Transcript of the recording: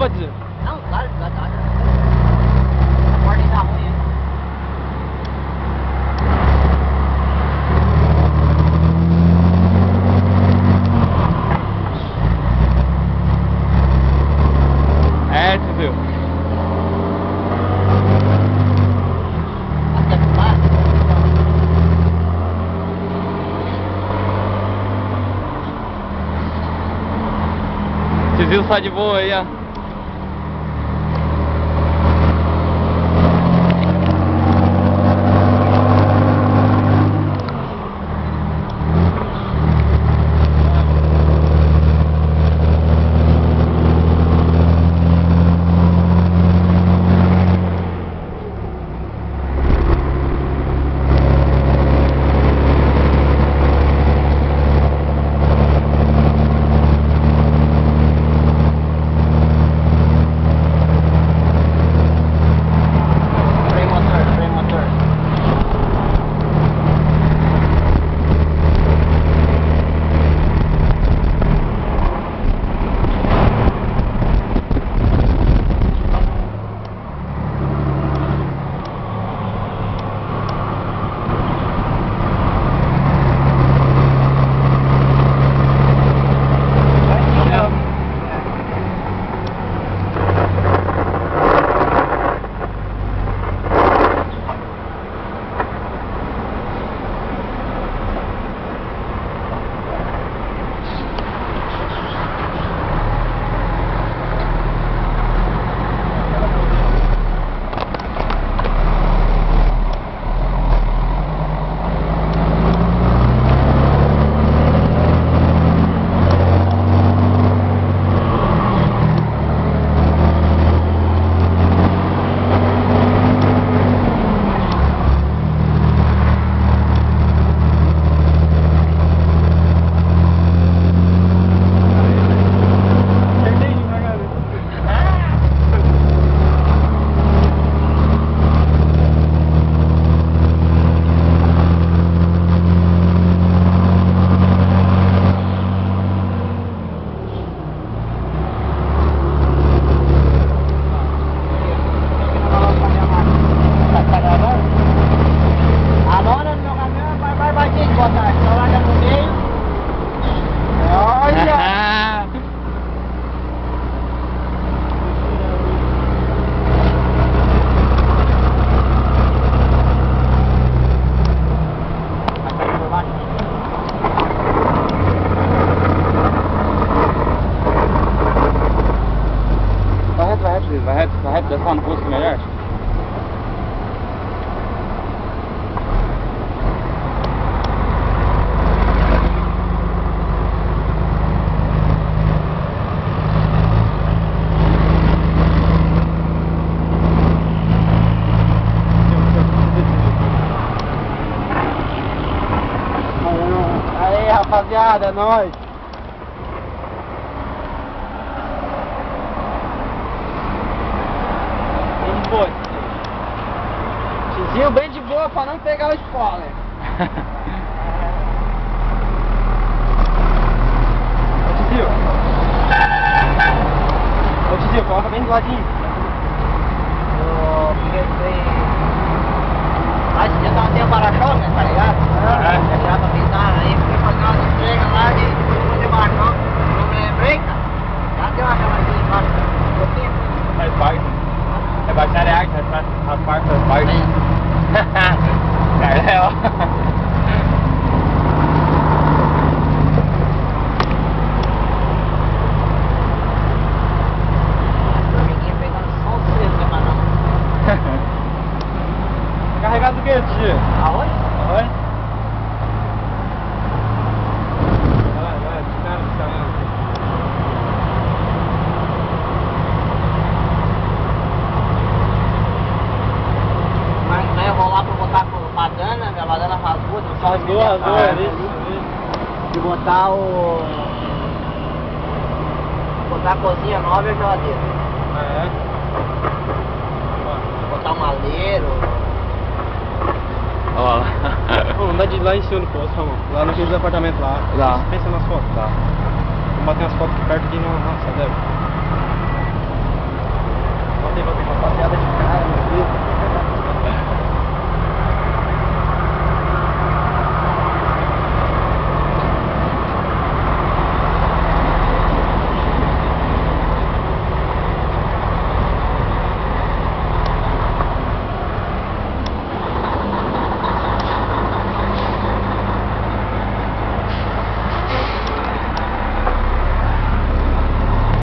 pra dizer. Não, claro, tá. A porta tá ruim, hein? É, tio. Até fumar? Tiozinho sai de boa aí, ó. Vai reto, descer no posto melhor. Aí, rapaziada, é nóis. Tiozinho bem de boa pra não pegar o spoiler. Ô tiozinho, coloca bem do ladinho. Mas você já tem o para-choque, né, tá ligado? Já pra pintar, aí fui fazer umas entregas lá e depois fazer para-choque. Não me lembrei, cara. Já deu uma chamadinha embaixo. Faz parte. É baixar a arte, faz parte das partes. É, ó. Amiguinho pegando só o cedo, né, mano? Carregado do que, tio? Aonde? Oi? Vai, descara do caminhão. Mas eu vou lá pra botar com badana, minha badana rasgou. Rasgou, é isso. E botar o... botar a cozinha nova e a geladeira. Ah, é? Botar um maleiro. Olha lá. Vamos andar de lá em cima do posto, Ramon. Lá naqueles apartamentos lá. Lá. Pensa nas fotos. Tá. Vamos bater umas fotos aqui perto aqui no... Nossa, deve. você, rapaziada de cara, meu Deus.